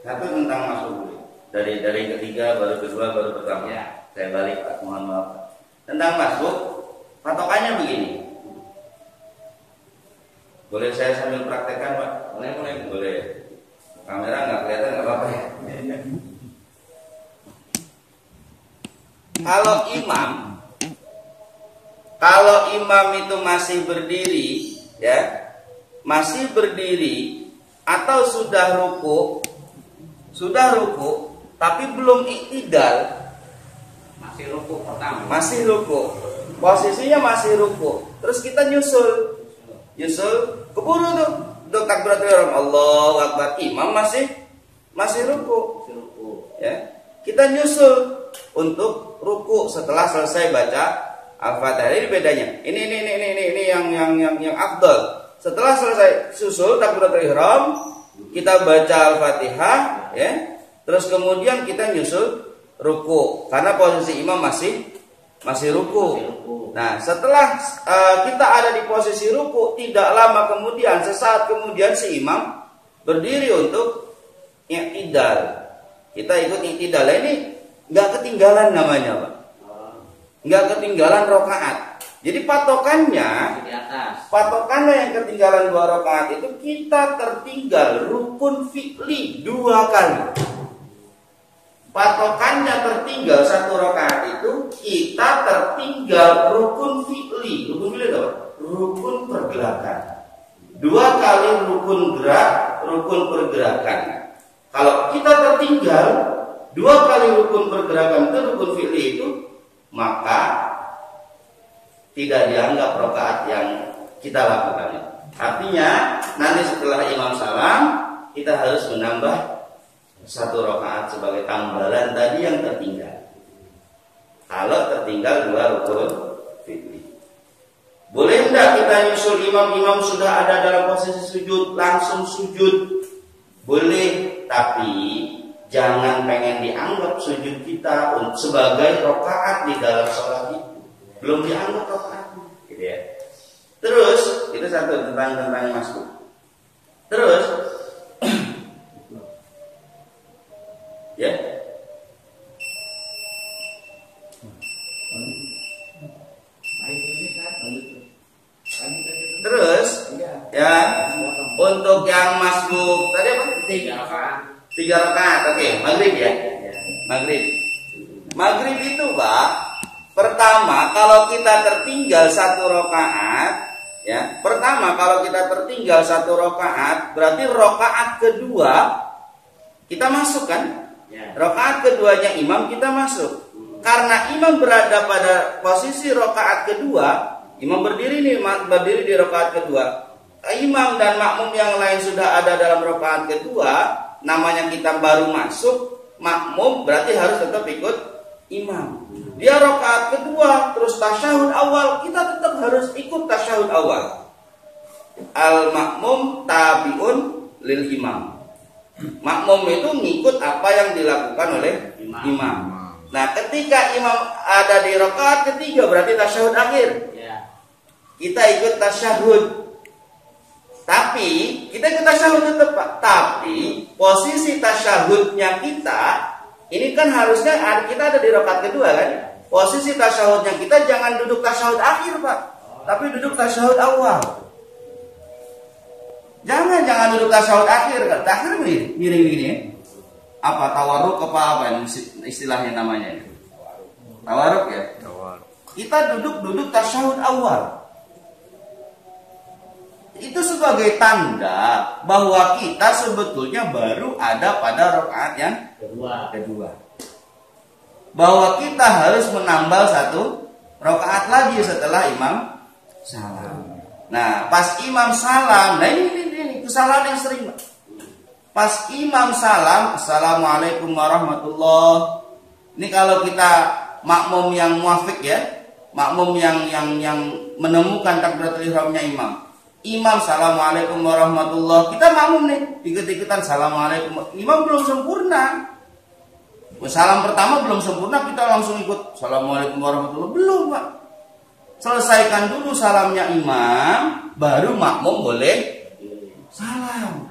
Satu tentang masuk dulu. Dari ketiga baru kedua baru pertama. Ya. Saya balik Pak, mohon maaf. Tentang masuk, patokannya begini. Boleh saya sambil praktekkan Pak? Boleh. Kamera nggak kelihatan nggak apa-apa ya. Kalau imam itu masih berdiri, ya, masih berdiri atau sudah ruku, tapi belum iktidal, masih ruku, posisinya masih ruku, terus kita nyusul, keburu tuh, takbiratul ihram, Allahu Akbar, imam masih ruku, ya, kita nyusul untuk ruku setelah selesai baca Al-Fatihah. Ini bedanya. Ini yang afdal. Setelah selesai susul takbiratul ihram, kita baca Al-Fatihah, ya. Terus kemudian kita nyusul ruku karena posisi imam masih ruku. Nah, setelah kita ada di posisi ruku, tidak lama kemudian, sesaat kemudian si imam berdiri untuk i'tidal. Kita ikut i'tidal. Ini nggak ketinggalan namanya, Pak. Nggak ketinggalan rokaat. Jadi patokannya yang ketinggalan 2 rokaat itu kita tertinggal rukun fi'li 2 kali. Patokannya tertinggal 1 rokaat itu kita tertinggal rukun fi'li. Rukun fi'li apa? Rukun pergerakan. 2 kali rukun pergerakan. Kalau kita tertinggal 2 kali rukun pergerakan itu rukun fi'li itu, maka tidak dianggap rokaat yang kita lakukan. Artinya nanti setelah imam salam kita harus menambah 1 rokaat sebagai tambalan tadi yang tertinggal. Kalau tertinggal 2 rukun fi'li, boleh enggak kita nyusul imam sudah ada dalam posisi sujud langsung sujud? Boleh, tapi jangan pengen dianggap sujud kita sebagai rokaat di dalam sholat itu. Belum dianggap rokaat, gitu ya. Terus itu satu tentang masuk. Terus ya. Terus ya, untuk yang masbuk tadi apa? 3 rakaat. Oke, maghrib ya. Maghrib itu, Pak, pertama kalau kita tertinggal 1 rakaat, ya. Pertama kalau kita tertinggal 1 rakaat, berarti rakaat kedua kita masuk kan? Rakaat keduanya imam kita masuk. Karena imam berada pada posisi rakaat kedua, imam berdiri di rakaat kedua. Imam dan makmum yang lain sudah ada dalam rakaat kedua, namanya kita baru masuk, makmum berarti harus tetap ikut imam. Dia rakaat kedua terus tasyahud awal, kita tetap harus ikut tasyahud awal. Al makmum tabiun lil imam. Makmum itu ngikut apa yang dilakukan oleh imam. Nah, ketika imam ada di rakaat ketiga berarti tasyahud akhir. Kita ikut tasyahud. Tapi kita ikut tasyahud tetap, Pak. Tapi posisi tasyahudnya kita ini kan harusnya kita ada di rakaat kedua kan? Posisi tasyahudnya kita jangan duduk tasyahud akhir, Pak. Tapi duduk tasyahud awal. Jangan duduk tasyahud akhir. Akhir miring begini. Apa tawarruk apa istilahnya namanya? Tawarruk ya. Kita duduk tasyahud awal. Itu sebagai tanda bahwa kita sebetulnya baru ada pada rakaat yang kedua. Bahwa kita harus menambah 1 rakaat lagi setelah imam salam. Nah, pas imam salam, nah ini kesalahan yang sering. Pas imam salam, assalamualaikum warahmatullah. Ini kalau kita makmum yang muafik ya, makmum yang menemukan takbiratul ihramnya imam. Imam assalamualaikum warahmatullah, kita makmum nih ikut-ikutan assalamualaikum. Imam belum sempurna. Salam pertama belum sempurna kita langsung ikut assalamualaikum warahmatullah, belum Pak. Selesaikan dulu salamnya imam, baru makmum boleh salam.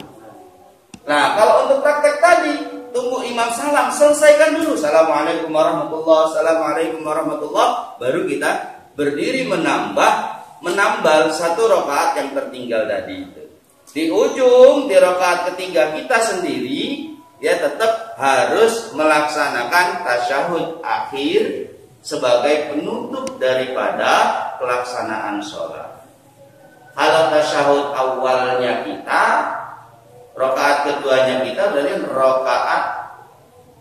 Nah, kalau untuk praktek tadi, tunggu imam salam, selesaikan dulu assalamualaikum warahmatullah, assalamualaikum warahmatullah, baru kita berdiri menambal satu rakaat yang tertinggal tadi itu. Di ujung di rakaat ketiga kita sendiri ya tetap harus melaksanakan tasyahud akhir sebagai penutup daripada pelaksanaan sholat. Kalau tasyahud awalnya kita, rakaat keduanya kita, berarti rakaat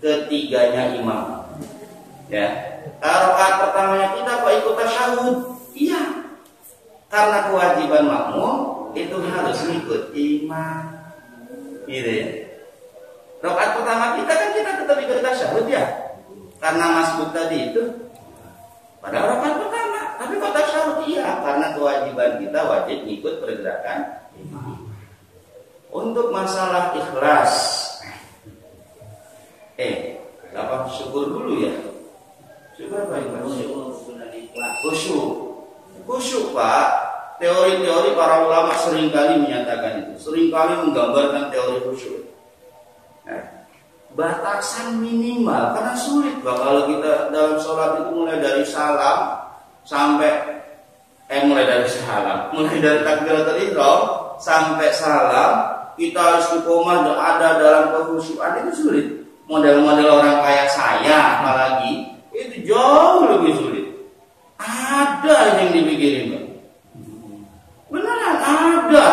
ketiganya imam. Ya, kalau rakaat pertamanya kita kok ikut tasyahud? Iya, karena kewajiban makmum itu harus ikut imam. Gitu ya. Rakaat pertama kita kan kita tetap ikut tasyahud ya, karena masbuk tadi itu. Pada rakaat pertama, tapi kok tasyahud? Iya, karena kewajiban kita wajib ikut pergerakan imam. Untuk masalah ikhlas, apa syukur dulu ya? Syukur apa ikhlas? Khusyuk Pak. Teori-teori para ulama seringkali menyatakan itu, seringkali menggambarkan teori khusyuk. Batasan minimal, karena sulit Pak kalau kita dalam sholat itu mulai dari salam sampai mulai dari takbiratul ihram sampai salam kita harus iqomah ada dalam kekhusyukan, itu sulit. Model-model orang kayak saya apalagi itu jauh lebih sulit. Ada yang dipikirin Pak, beneran ada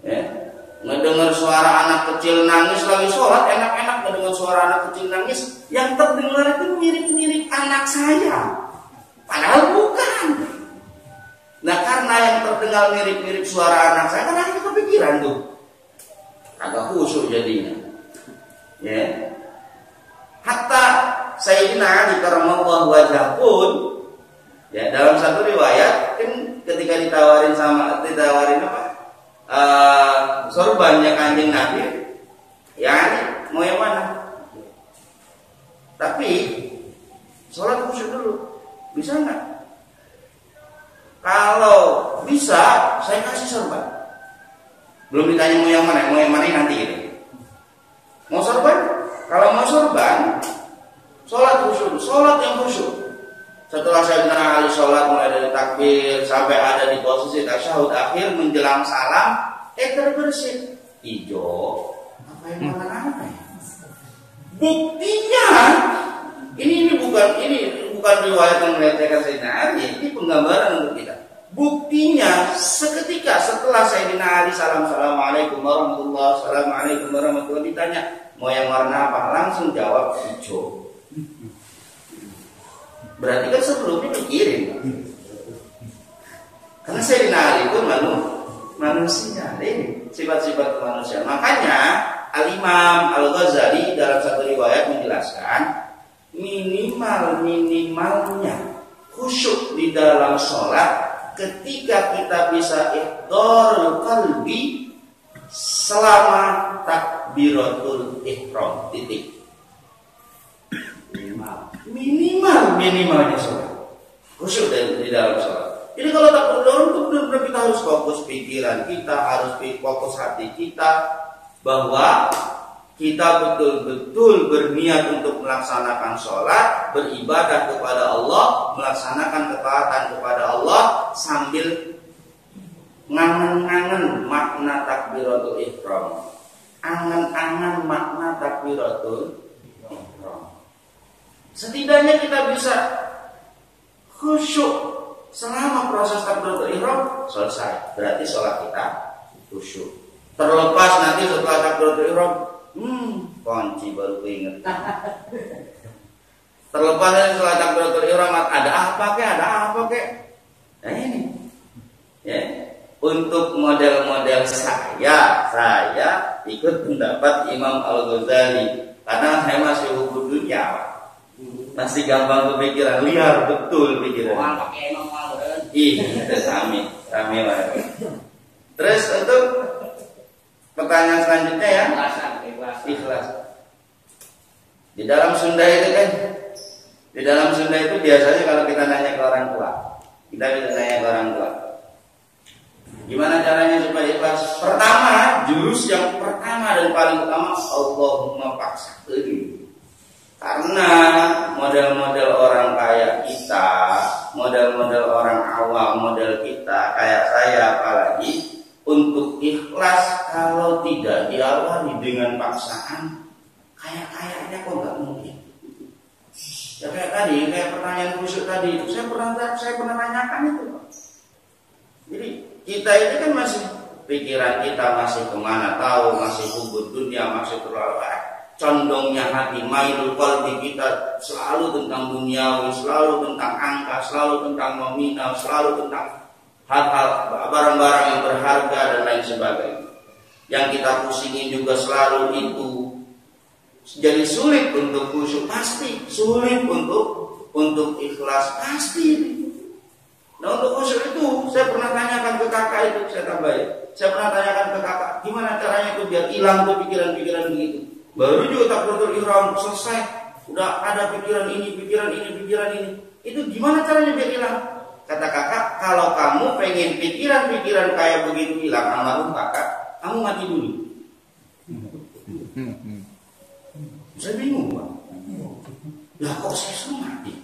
ya. Ngedengar suara anak kecil nangis lagi sholat, enak-enak ngedengar suara anak kecil nangis, yang terdengar itu mirip-mirip anak saya, padahal bukan. Nah, karena yang terdengar mirip-mirip suara anak saya, kan akhirnya kepikiran tuh, agak khusyuk jadinya. Ya, hatta Sayyidina Ali karramallahu wajhah pun, ya dalam satu riwayat kan ketika ditawarin apa? Sorbannya Kanjeng Nabi, ya mau yang mana? Tapi sholat khusyuk dulu, bisa nggak? Kalau bisa, saya kasih sorban. Belum ditanya mau yang mana nanti gitu. Mau sorban? Kalau mau sorban, sholat khusyuk, sholat yang khusyuk. Setelah Sayyidina Ali sholat mulai dari takbir sampai ada di posisi tasyahud akhir menjelang salam, terbersih hijau. Apa yang mana? Buktinya ini bukan riwayat yang melihatkan Sayyidina Ali, ini penggambaran untuk kita. Buktinya seketika setelah Sayyidina Ali assalamualaikum warahmatullah, assalamualaikum warahmatullah, ditanya mau yang warna apa, langsung jawab hijau. Berarti kan sebelumnya mikirin, karena Sayyidina Ali itu manusia, ini sifat-sifat manusia. Makanya Al-Imam Al-Ghazali dalam satu riwayat menjelaskan minimalnya khusyuk di dalam sholat ketika kita bisa ihdharul qalbi selama takbiratul ihram, titik. Minimalnya sholat khusyuk di dalam sholat. Jadi kalau takbiratul ihram itu benar-benar kita harus fokus pikiran kita, harus fokus hati kita, bahwa kita betul-betul berniat untuk melaksanakan sholat, beribadah kepada Allah, melaksanakan ketaatan kepada Allah sambil ngangen-ngangen makna takbiratul ihram, angan-angan makna takbiratul ihram. Setidaknya kita bisa khusyuk selama proses takbiratul ihram selesai. Berarti sholat kita khusyuk. Terlepas nanti setelah takbiratul ihram, kunci baru keinget. Terlepas dari setelah takbiratul ihram ada apa kek? Nah ini, ya. Untuk model-model saya ikut pendapat Imam Al-Ghazali karena saya masih hukum dunia. Masih gampang kepikiran, liar betul pikiran. Orang pakai emang malu. Amin. Terus untuk pertanyaan selanjutnya ya. Ikhlas. Di dalam Sunda itu kan, di dalam Sunda itu biasanya kalau kita nanya ke orang tua, kita bisa nanya ke orang tua, gimana caranya supaya ikhlas? Pertama, jurus yang pertama dan paling utama, Allahumma paksa. Karena model-model orang kaya kita, model-model orang awam, model kita, kayak saya apalagi, untuk ikhlas kalau tidak diawali dengan paksaan, kayaknya kok nggak mungkin. Ya kayak tadi, kayak pertanyaan khusyuk tadi itu, saya pernah tanyakan itu. Jadi kita itu kan masih pikiran kita masih kemana tahu, masih hubud dunia, masih terlalu condongnya hati, mailul qalbi kita selalu tentang duniawi, selalu tentang angka, selalu tentang nominal, selalu tentang hal-hal barang-barang yang berharga dan lain sebagainya. Yang kita pusingin juga selalu itu. Jadi sulit untuk khusyuk, pasti sulit untuk ikhlas, pasti. Nah untuk khusyuk itu saya pernah tanyakan ke kakak itu, saya tambahin. Saya pernah tanyakan ke kakak, gimana caranya itu biar hilang tuh pikiran-pikiran begitu. Baru juga takbiratul ihram selesai, udah ada pikiran ini. Itu gimana caranya biar hilang? Kata kakak, kalau kamu pengen pikiran-pikiran kayak begitu hilang, almarhum kakak, kamu mati dulu. Saya bingung, Pak. Lah kok saya suruh mati?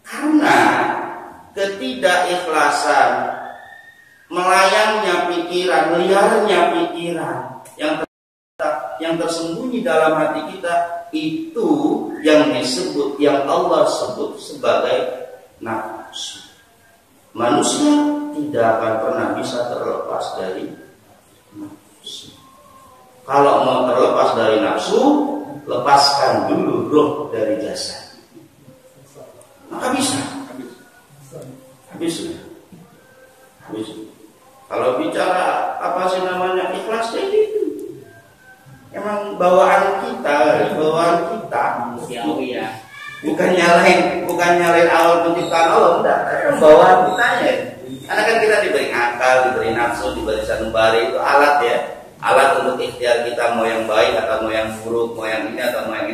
Karena ketidakikhlasan, melayangnya pikiran, liarnya pikiran yang tersembunyi dalam hati kita itu yang disebut, yang Allah sebut sebagai nafsu. Manusia tidak akan pernah bisa terlepas dari nafsu. Kalau mau terlepas dari nafsu, lepaskan dulu roh dari jasad. Maka bisa. Habis. Kalau bicara apa sih namanya ikhlas itu, emang bawaan kita. Bukan nyalain awal penciptaan Allah, enggak. Bawaan kitanya. Karena kan kita diberi akal, diberi nafsu, diberi sanubari, itu alat ya. Alat untuk ikhtiar kita mau yang baik atau mau yang buruk, mau yang ini atau mau yang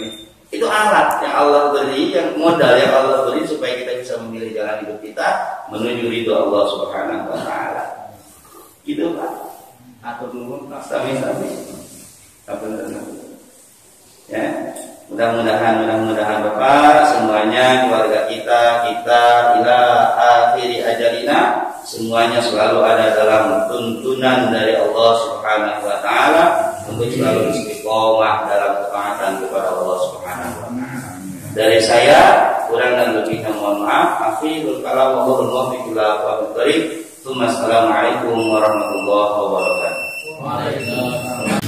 ini. Itu alat yang Allah beri, yang modal yang Allah beri supaya kita bisa memilih jalan hidup kita menuju ridho Allah Subhanahu wa taala. Gitu Pak. Atur nuhun Pak. Sami-sami. Ya, mudah-mudahan Bapak semuanya, keluarga kita ila akhiri ajalina, semuanya selalu ada dalam tuntunan dari Allah Subhanahu wa taala untuk selalu istiqomah dalam ketaatan kepada Allah Subhanahu wa taala. Dari saya kurang dan lebihnya mohon maaf. Akhirul kalam wa muwaffiq ila aqwamit thoriq. Assalamualaikum warahmatullahi wabarakatuh. Waalaikumsalam.